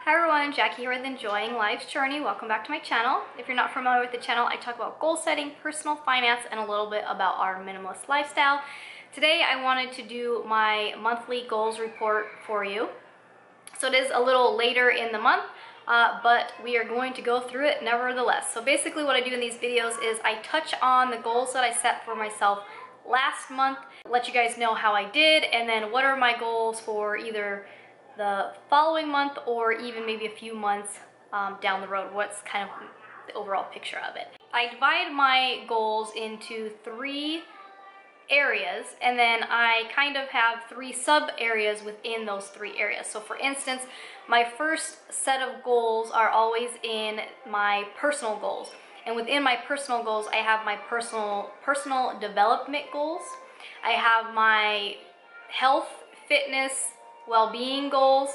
Hi everyone, Jackie here with Enjoying Life's Journey. Welcome back to my channel. If you're not familiar with the channel, I talk about goal setting, personal finance, and a little bit about our minimalist lifestyle. Today I wanted to do my monthly goals report for you. So it is a little later in the month, but we are going to go through it nevertheless. So basically what I do in these videos is I touch on the goals that I set for myself last month, let you guys know how I did, and then what are my goals for either the following month or even maybe a few months down the road. What's kind of the overall picture of it. I divide my goals into 3 areas, and then I kind of have 3 sub areas within those 3 areas. So for instance, my first set of goals are always in my personal goals, and within my personal goals I have my personal development goals. I have my health, fitness, well-being goals,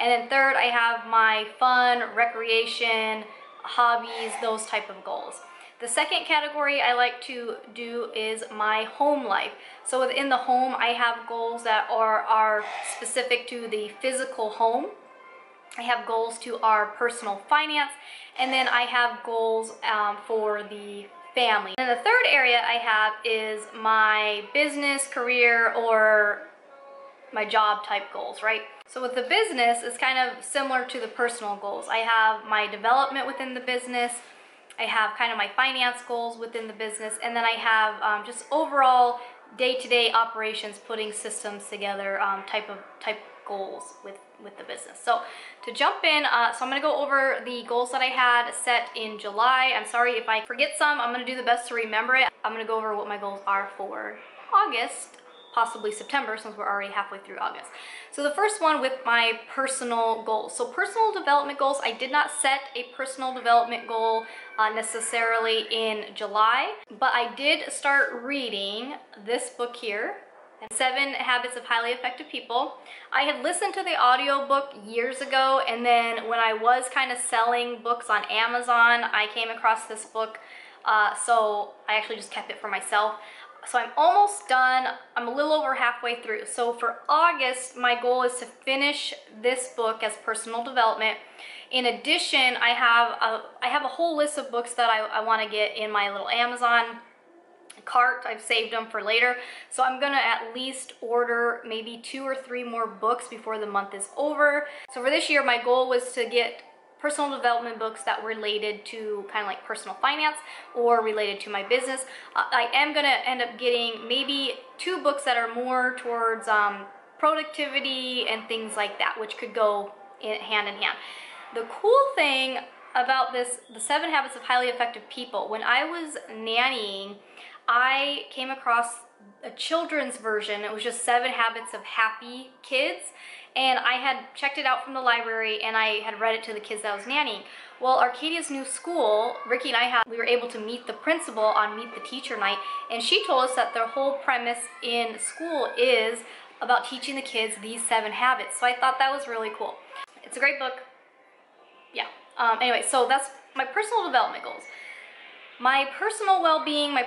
and then third I have my fun, recreation, hobbies, those type of goals. The second category I like to do is my home life. So within the home I have goals that are specific to the physical home. I have goals to our personal finance, and then I have goals for the family. And the third area I have is my business, career, or my job type goals, right? So with the business, it's kind of similar to the personal goals. I have my development within the business, I have kind of my finance goals within the business, and then I have just overall day-to-day operations, putting systems together type goals with the business. So to jump in, so I'm going to go over the goals that I had set in July. I'm sorry if I forget some. I'm going to do the best to remember it. I'm going to go over what my goals are for August, possibly September, since we're already halfway through August. So the first one with my personal goals. So personal development goals, I did not set a personal development goal necessarily in July, but I did start reading this book here, 7 Habits of Highly Effective People. I had listened to the audiobook years ago, and then when I was kind of selling books on Amazon, I came across this book, so I actually just kept it for myself. So I'm almost done. I'm a little over halfway through. So for August, my goal is to finish this book as personal development. In addition, I have a whole list of books that I want to get in my little Amazon cart. I've saved them for later. So I'm gonna at least order maybe 2 or 3 more books before the month is over. So for this year, my goal was to get personal development books that were related to kind of like personal finance or related to my business. I am going to end up getting maybe 2 books that are more towards productivity and things like that, which could go hand in hand. The cool thing about this, the 7 Habits of Highly Effective People, when I was nannying, I came across a children's version. It was just 7 Habits of Happy Kids, and I had checked it out from the library and I had read it to the kids that I was nannying. Well, Arcadia's new school, Ricky and we were able to meet the principal on Meet the Teacher night, and she told us that their whole premise in school is about teaching the kids these 7 habits. So I thought that was really cool. It's a great book. Yeah. Anyway, so that's my personal development goals. My personal well-being, my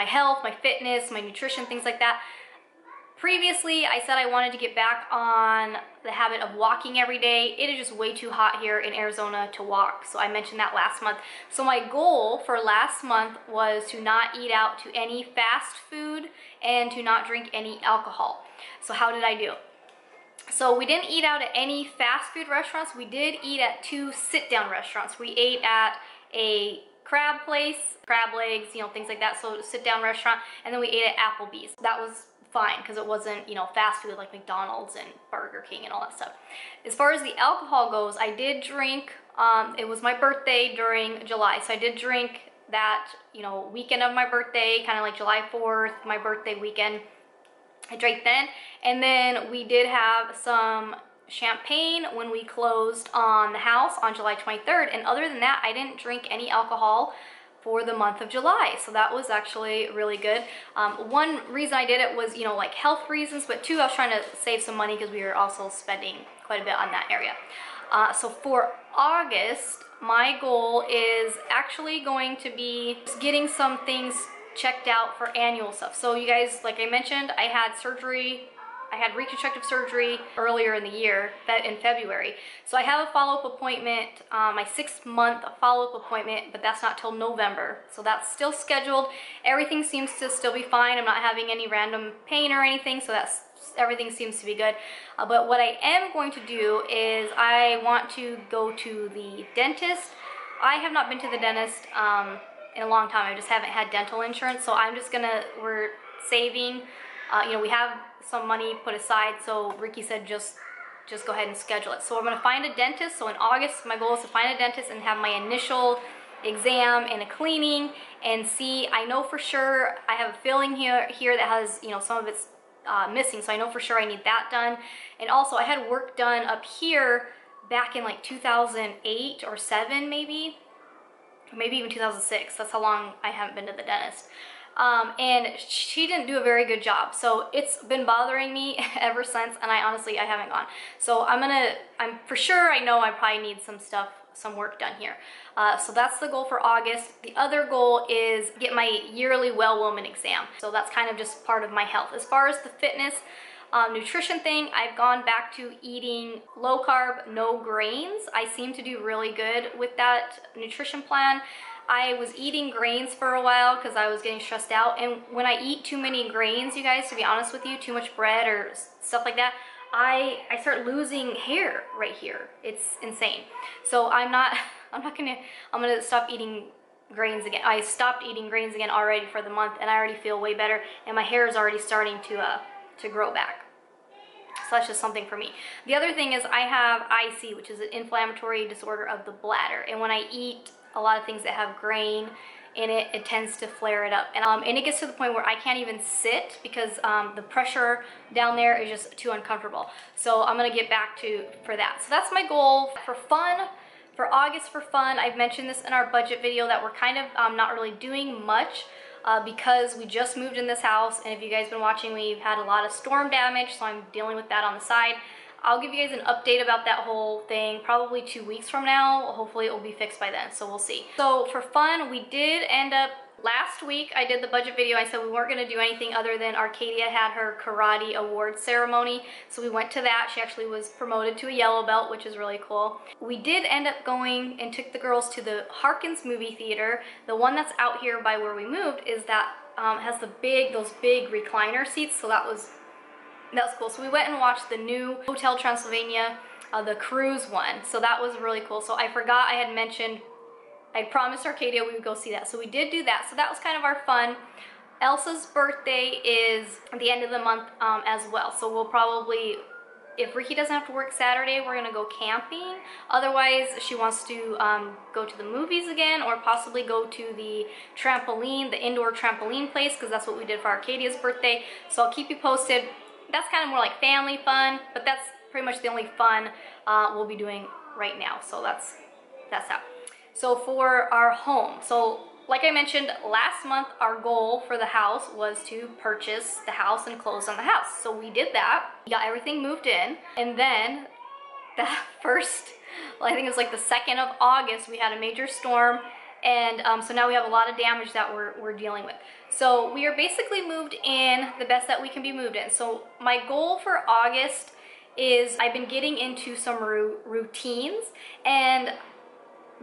health, my fitness, my nutrition, things like that. Previously, I said I wanted to get back on the habit of walking every day. It is just way too hot here in Arizona to walk, so I mentioned that last month. So my goal for last month was to not eat out to any fast food and to not drink any alcohol. So how did I do? So we didn't eat out at any fast food restaurants. We did eat at 2 sit-down restaurants. We ate at a crab place, crab legs, you know, things like that, so sit-down restaurant, and then we ate at Applebee's. That was fine because it wasn't, you know, fast food like McDonald's and Burger King and all that stuff. As far as the alcohol goes, I did drink, it was my birthday during July, so I did drink that, you know, weekend of my birthday, kind of like July 4th, my birthday weekend. I drank then, and then we did have some champagne when we closed on the house on July 23rd, and other than that, I didn't drink any alcohol for the month of July, so that was actually really good. One reason I did it was, you know, like health reasons, but 2, I was trying to save some money because we were also spending quite a bit on that area. So for August, my goal is actually going to be getting some things checked out for annual stuff. So you guys, like I mentioned, I had surgery I had reconstructive surgery earlier in the year, in February. So I have a follow-up appointment, my 6-month follow-up appointment, but that's not till November. So that's still scheduled. Everything seems to still be fine. I'm not having any random pain or anything, so everything seems to be good. But what I am going to do is I want to go to the dentist. I have not been to the dentist in a long time. I just haven't had dental insurance, so we're saving. You know, we have some money put aside, so Ricky said just go ahead and schedule it. So I'm going to find a dentist. So in August, my goal is to find a dentist and have my initial exam and a cleaning and see. I know for sure I have a filling here that has, you know, some of it's missing, so I know for sure I need that done. And also I had work done up here back in like 2008 or 7 maybe even 2006. That's how long I haven't been to the dentist. And she didn't do a very good job, so it's been bothering me ever since, and I haven't gone. So I'm for sure, I know I probably need some work done here. So that's the goal for August. The other goal is get my yearly well woman exam. So that's kind of just part of my health. As far as the fitness, nutrition thing, I've gone back to eating low carb, no grains. I seem to do really good with that nutrition plan. I was eating grains for a while because I was getting stressed out, and when I eat too many grains, you guys, to be honest with you, too much bread or stuff like that, I start losing hair right here. It's insane. So I'm gonna stop eating grains again. I stopped eating grains again already for the month, and I already feel way better, and my hair is already starting to grow back. So that's just something for me. The other thing is I have IC, which is an inflammatory disorder of the bladder, and when I eat a lot of things that have grain in it, it tends to flare it up, and it gets to the point where I can't even sit because the pressure down there is just too uncomfortable. So I'm gonna get back for that. So that's my goal for fun. For August, for fun, I've mentioned this in our budget video that we're kind of not really doing much because we just moved in this house, and if you guys been watching, we've had a lot of storm damage, so I'm dealing with that on the side. I'll give you guys an update about that whole thing probably 2 weeks from now. Hopefully it will be fixed by then, so we'll see. So for fun, we did end up, last week I did the budget video. I said we weren't going to do anything other than Arcadia had her karate award ceremony, so we went to that. She actually was promoted to a yellow belt, which is really cool. We did end up going and took the girls to the Harkins movie theater. The one that's out here by where we moved is that has those big recliner seats, so that was cool. So we went and watched the new Hotel Transylvania, the cruise one. So that was really cool. So I forgot I had mentioned, I promised Arcadia we would go see that. So we did do that. So that was kind of our fun. Elsa's birthday is at the end of the month as well. So we'll probably, if Ricky doesn't have to work Saturday, we're gonna go camping. Otherwise, she wants to go to the movies again, or possibly go to the trampoline, the indoor trampoline place, because that's what we did for Arcadia's birthday. So I'll keep you posted. That's kind of more like family fun, but that's pretty much the only fun we'll be doing right now. So that's how. So for our home, so like I mentioned last month, our goal for the house was to purchase the house and close on the house. So we did that. We got everything moved in, and then the I think it was like the 2nd of August, we had a major storm. And so now we have a lot of damage that we're dealing with. So we are basically moved in the best that we can be moved in. So my goal for August is I've been getting into some routines, and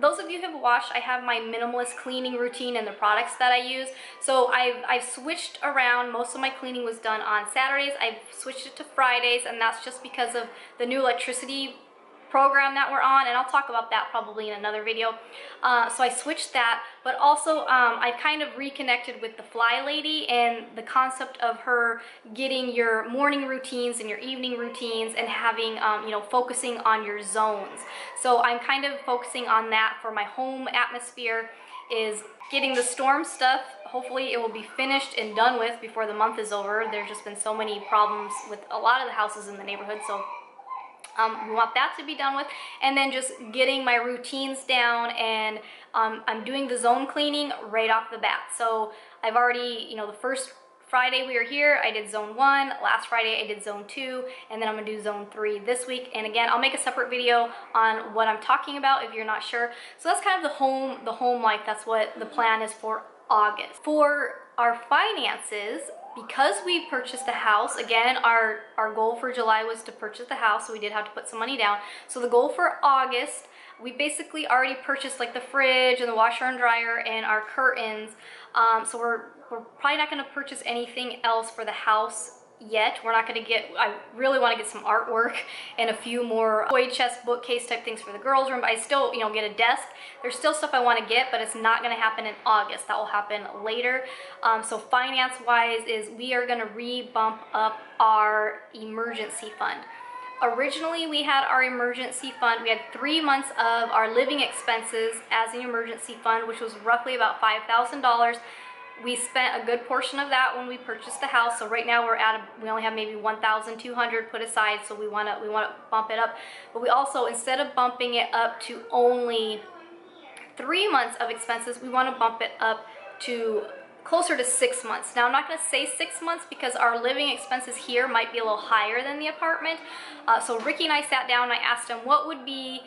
those of you who have watched, I have my minimalist cleaning routine and the products that I use. So I've switched around. Most of my cleaning was done on Saturdays. I've switched it to Fridays, and that's just because of the new electricity program that we're on, and I'll talk about that probably in another video. So I switched that, but also I've kind of reconnected with the Fly Lady and the concept of her getting your morning routines and your evening routines and having, you know, focusing on your zones. So I'm kind of focusing on that for my home atmosphere, is getting the storm stuff. Hopefully it will be finished and done with before the month is over. There's just been so many problems with a lot of the houses in the neighborhood, so we want that to be done with, and then just getting my routines down, and I'm doing the zone cleaning right off the bat. So I've already, you know, the first Friday we were here, I did zone 1, last Friday I did zone 2, and then I'm gonna do zone 3 this week. And again, I'll make a separate video on what I'm talking about if you're not sure. So that's kind of the home life. That's what the plan is for August. For our finances, because we purchased the house, again, our goal for July was to purchase the house, so we did have to put some money down. So the goal for August, we basically already purchased like the fridge and the washer and dryer and our curtains. So we're probably not going to purchase anything else for the house yet. We're not going to get, I really want to get some artwork and a few more toy chest, bookcase type things for the girls' room. I still, you know, get a desk. There's still stuff I want to get, but it's not going to happen in August. That will happen later. So finance-wise is we are going to re-bump up our emergency fund. Originally, we had our emergency fund. We had 3 months of our living expenses as an emergency fund, which was roughly about $5,000. We spent a good portion of that when we purchased the house. So right now we only have maybe 1,200 put aside. So we want to bump it up. But we also, instead of bumping it up to only 3 months of expenses, we want to bump it up to closer to 6 months. Now I'm not going to say 6 months because our living expenses here might be a little higher than the apartment. So Ricky and I sat down and I asked him what would be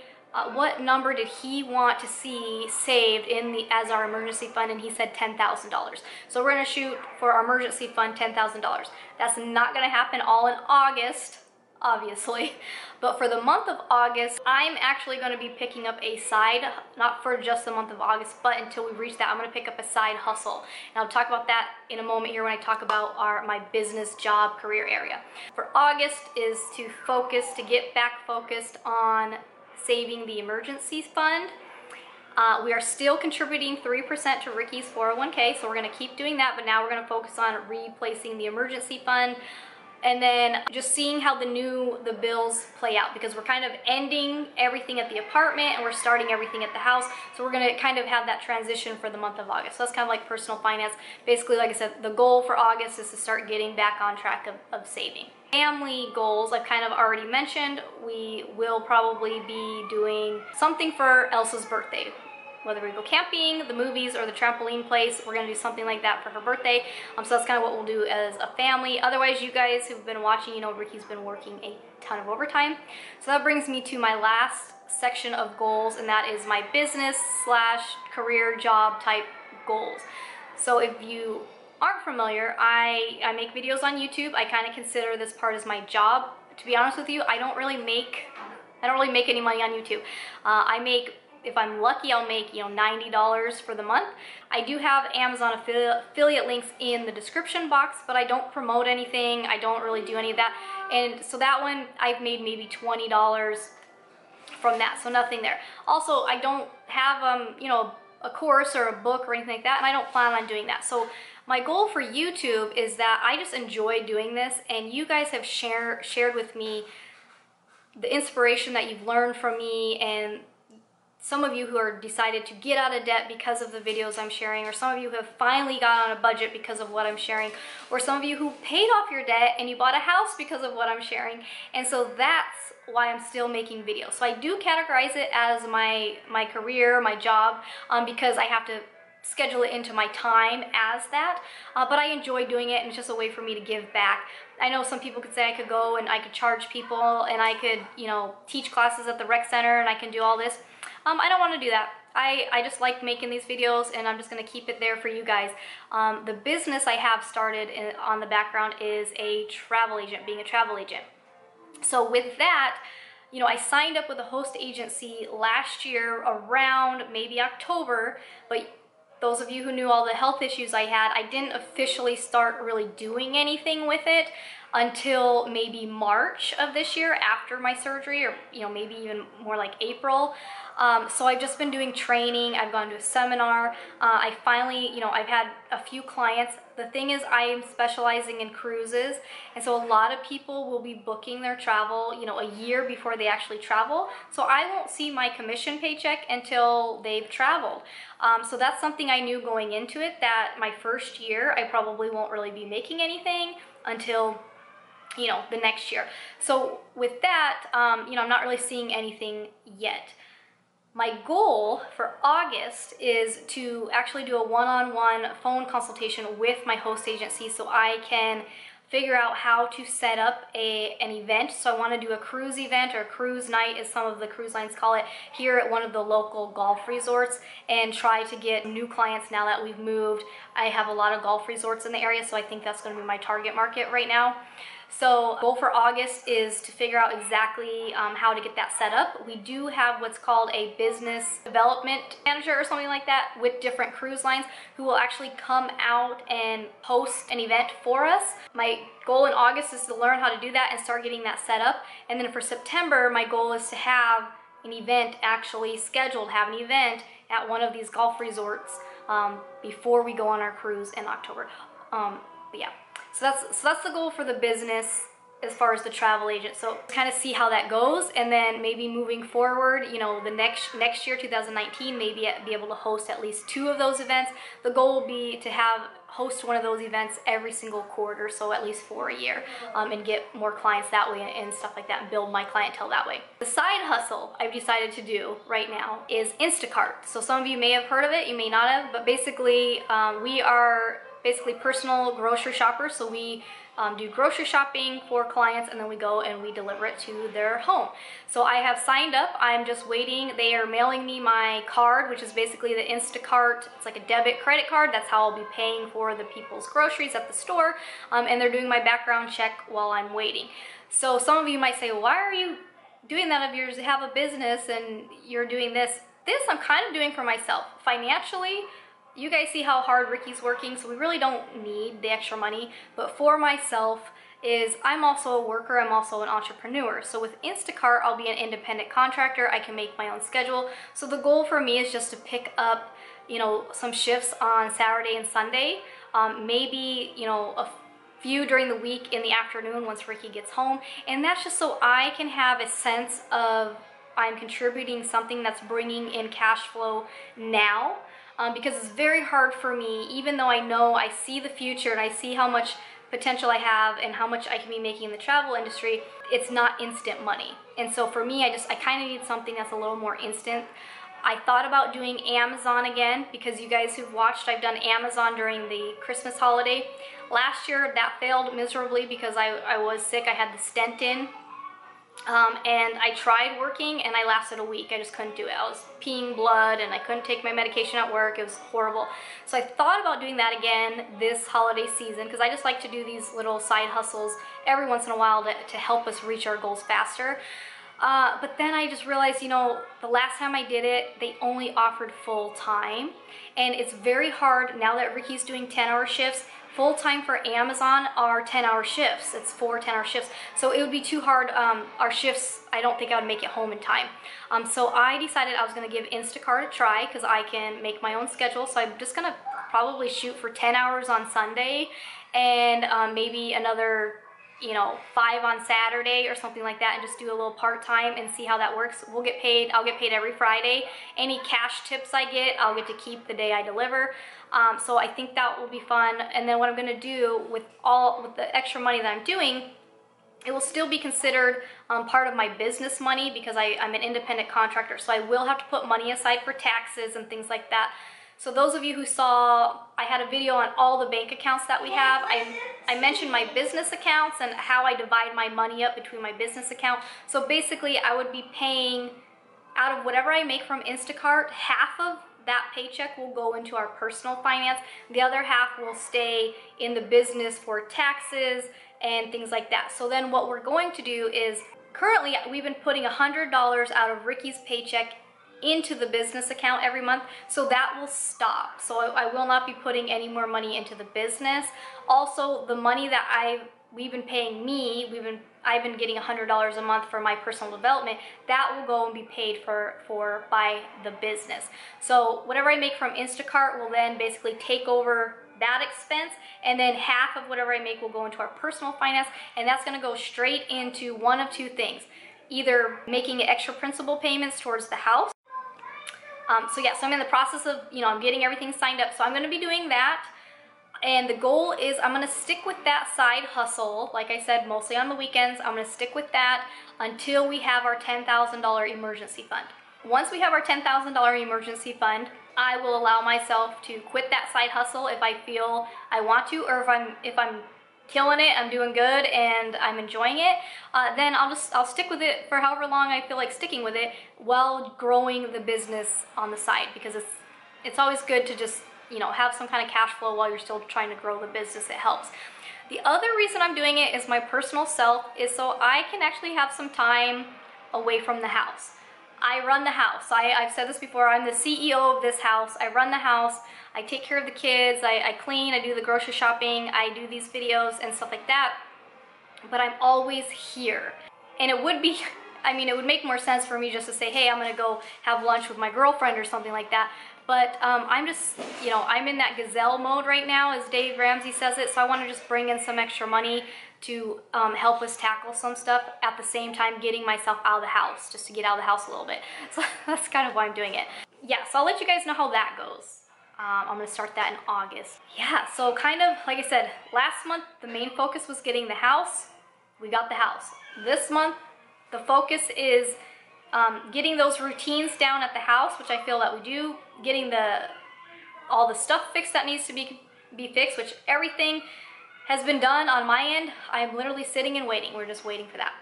what number did he want to see saved in as our emergency fund, and he said $10,000. So we're going to shoot for our emergency fund $10,000. That's not going to happen all in August, obviously, but for the month of August, I'm actually going to be picking up a side, not for just the month of August, but until we reach that, I'm going to pick up a side hustle. And I'll talk about that in a moment here when I talk about my business job career area. For August is to get back focused on saving the emergency fund. We are still contributing 3% to Ricky's 401k, so we're going to keep doing that, but now we're going to focus on replacing the emergency fund and then just seeing how the bills play out, because we're kind of ending everything at the apartment and we're starting everything at the house. So we're going to kind of have that transition for the month of August. So that's kind of like personal finance. Basically, like I said, the goal for August is to start getting back on track of saving. Family goals, I've kind of already mentioned. We will probably be doing something for Elsa's birthday. Whether we go camping, the movies, or the trampoline place, we're going to do something like that for her birthday. So that's kind of what we'll do as a family. Otherwise, you guys who've been watching, you know Ricky's been working a ton of overtime. So that brings me to my last section of goals, and that is my business / career job type goals. So if you aren't familiar, I make videos on YouTube. I kind of consider this part as my job. To be honest with you, I don't really make any money on YouTube. If I'm lucky, I'll make, you know, $90 for the month. I do have Amazon affiliate links in the description box, but I don't promote anything. I don't really do any of that. And so that one, I've made maybe $20 from that, so nothing there. Also, I don't have, you know, a course or a book or anything like that, and I don't plan on doing that. So my goal for YouTube is that I just enjoy doing this, and you guys have shared with me the inspiration that you've learned from me, and some of you who are decided to get out of debt because of the videos I'm sharing, or some of you who have finally got on a budget because of what I'm sharing, or some of you who paid off your debt and you bought a house because of what I'm sharing. And so that's why I'm still making videos. So I do categorize it as my career, my job, because I have to schedule it into my time as that, but I enjoy doing it, and it's just a way for me to give back. I know some people could say I could go and I could charge people and I could, you know, teach classes at the rec center and I can do all this. I don't want to do that. I just like making these videos, and I'm just going to keep it there for you guys. The business I have started on the background is a travel agent, being a travel agent. So with that, you know, I signed up with a host agency last year around maybe October, but those of you who knew all the health issues I had, I didn't officially start really doing anything with it until maybe March of this year after my surgery, or, you know, maybe even more like April. So I've just been doing training. I've gone to a seminar. I finally, you know, I've had a few clients. The thing is, I am specializing in cruises, and so a lot of people will be booking their travel, you know, a year before they actually travel. So I won't see my commission paycheck until they've traveled. So that's something I knew going into it, that my first year I probably won't really be making anything until, you know, the next year. So with that, you know, I'm not really seeing anything yet. My goal for August is to actually do a one-on-one phone consultation with my host agency, so I can figure out how to set up an event. So I want to do a cruise event, or cruise night as some of the cruise lines call it, here at one of the local golf resorts, and try to get new clients now that we've moved. I have a lot of golf resorts in the area, so I think that's going to be my target market right now. So goal for August is to figure out exactly how to get that set up. We do have what's called a business development manager or something like that with different cruise lines who will actually come out and host an event for us. My goal in August is to learn how to do that and start getting that set up. And then for September, my goal is to have an event actually scheduled, have an event at one of these golf resorts before we go on our cruise in October. But yeah. So that's the goal for the business as far as the travel agent. So kind of see how that goes, and then maybe moving forward, you know, the next year, 2019, maybe be able to host at least 2 of those events. The goal will be to host one of those events every single quarter, so at least for a year, and get more clients that way and stuff like that, and build my clientele that way. The side hustle I've decided to do right now is Instacart. So some of you may have heard of it, you may not have, but basically we are personal grocery shoppers. So we do grocery shopping for clients, and then we go and we deliver it to their home. So I have signed up. I'm just waiting. They are mailing me my card, which is basically the Instacart. It's like a debit credit card. That's how I'll be paying for the people's groceries at the store. And they're doing my background check while I'm waiting. So some of you might say, why are you doing that if you have a business and you're doing this? This I'm kind of doing for myself. Financially, you guys see how hard Ricky's working, so we really don't need the extra money. But for myself is I'm also a worker, I'm also an entrepreneur. So with Instacart, I'll be an independent contractor. I can make my own schedule. So the goal for me is just to pick up, you know, some shifts on Saturday and Sunday, maybe, you know, a few during the week in the afternoon once Ricky gets home. And that's just so I can have a sense of I'm contributing something that's bringing in cash flow now. Because it's very hard for me, even though I see the future and I see how much potential I have and how much I can be making in the travel industry, it's not instant money. And so for me, I kind of need something that's a little more instant. I thought about doing Amazon again, because you guys who've watched, I've done Amazon during the Christmas holiday. Last year, that failed miserably because I was sick. I had the stent in. And I tried working, and I lasted a week. I just couldn't do it. I was peeing blood, and I couldn't take my medication at work. It was horrible. So I thought about doing that again this holiday season, because I just like to do these little side hustles every once in a while to help us reach our goals faster. But then I just realized, you know, the last time I did it, they only offered full time. And it's very hard now that Ricky's doing 10-hour shifts. Full time for Amazon are 10-hour shifts. It's 4 10-hour shifts. So it would be too hard. Our shifts, I don't think I would make it home in time. So I decided I was going to give Instacart a try, because I can make my own schedule. So I'm just going to probably shoot for 10 hours on Sunday, and maybe another, you know, 5 on Saturday or something like that, and just do a little part-time and see how that works. We'll get paid. I'll get paid every Friday. Any cash tips I get, I'll get to keep the day I deliver. So I think that will be fun. And then what I'm going to do with the extra money that I'm doing, it will still be considered part of my business money, because I'm an independent contractor. So I will have to put money aside for taxes and things like that. So those of you who saw, I had a video on all the bank accounts that we have. I mentioned my business accounts and how I divide my money up between my business account. So basically, I would be paying, out of whatever I make from Instacart, half of that paycheck will go into our personal finance. The other half will stay in the business for taxes and things like that. So then what we're going to do is, currently we've been putting $100 out of Ricky's paycheck into the business account every month, so that will stop. So I will not be putting any more money into the business. Also, the money that we've been paying I've been getting $100 a month for my personal development, that will go and be paid for by the business. So whatever I make from Instacart will then basically take over that expense, and then half of whatever I make will go into our personal finance, and that's going to go straight into one of 2 things: either making extra principal payments towards the house. So I'm in the process of, I'm getting everything signed up. So I'm going to be doing that. And the goal is I'm going to stick with that side hustle. Like I said, mostly on the weekends. I'm going to stick with that until we have our $10,000 emergency fund. Once we have our $10,000 emergency fund, I will allow myself to quit that side hustle if I feel I want to, or if I'm killing it, I'm doing good, and I'm enjoying it, then I'll stick with it for however long I feel like sticking with it while growing the business on the side, because it's always good to just, you know, have some kind of cash flow while you're still trying to grow the business. It helps. The other reason I'm doing it is my personal self, is so I can actually have some time away from the house. I run the house. I've said this before, I'm the CEO of this house. I run the house, I take care of the kids, I clean, I do the grocery shopping, I do these videos and stuff like that, but I'm always here. And it would be, I mean, it would make more sense for me just to say, hey, I'm gonna go have lunch with my girlfriend or something like that. But I'm just, you know, I'm in that gazelle mode right now, as Dave Ramsey says it, so I want to just bring in some extra money to help us tackle some stuff, at the same time getting myself out of the house, just to get out of the house a little bit. So that's kind of why I'm doing it. Yeah, so I'll let you guys know how that goes. I'm going to start that in August. Yeah, so kind of, like I said, last month the main focus was getting the house. We got the house. This month, the focus is getting those routines down at the house, which I feel that we do, getting all the stuff fixed that needs to be fixed, which everything has been done on my end. I'm literally sitting and waiting. We're just waiting for that.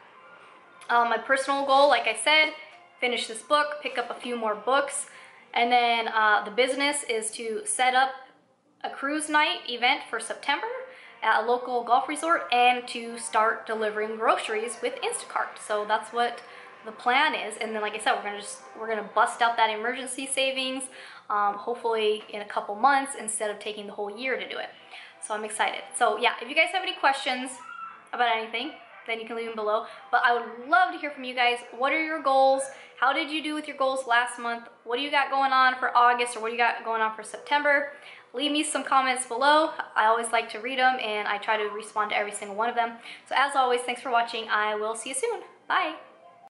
My personal goal, like I said, finish this book, pick up a few more books, and then the business is to set up a cruise night event for September at a local golf resort, and to start delivering groceries with Instacart. So that's what the plan is. And then, like I said, we're gonna bust out that emergency savings, hopefully in a couple months, instead of taking the whole year to do it. So I'm excited. So yeah, if you guys have any questions about anything, then you can leave them below. But I would love to hear from you guys. What are your goals? How did you do with your goals last month? What do you got going on for August, or what do you got going on for September? Leave me some comments below. I always like to read them, and I try to respond to every single one of them. So as always, thanks for watching. I will see you soon. Bye.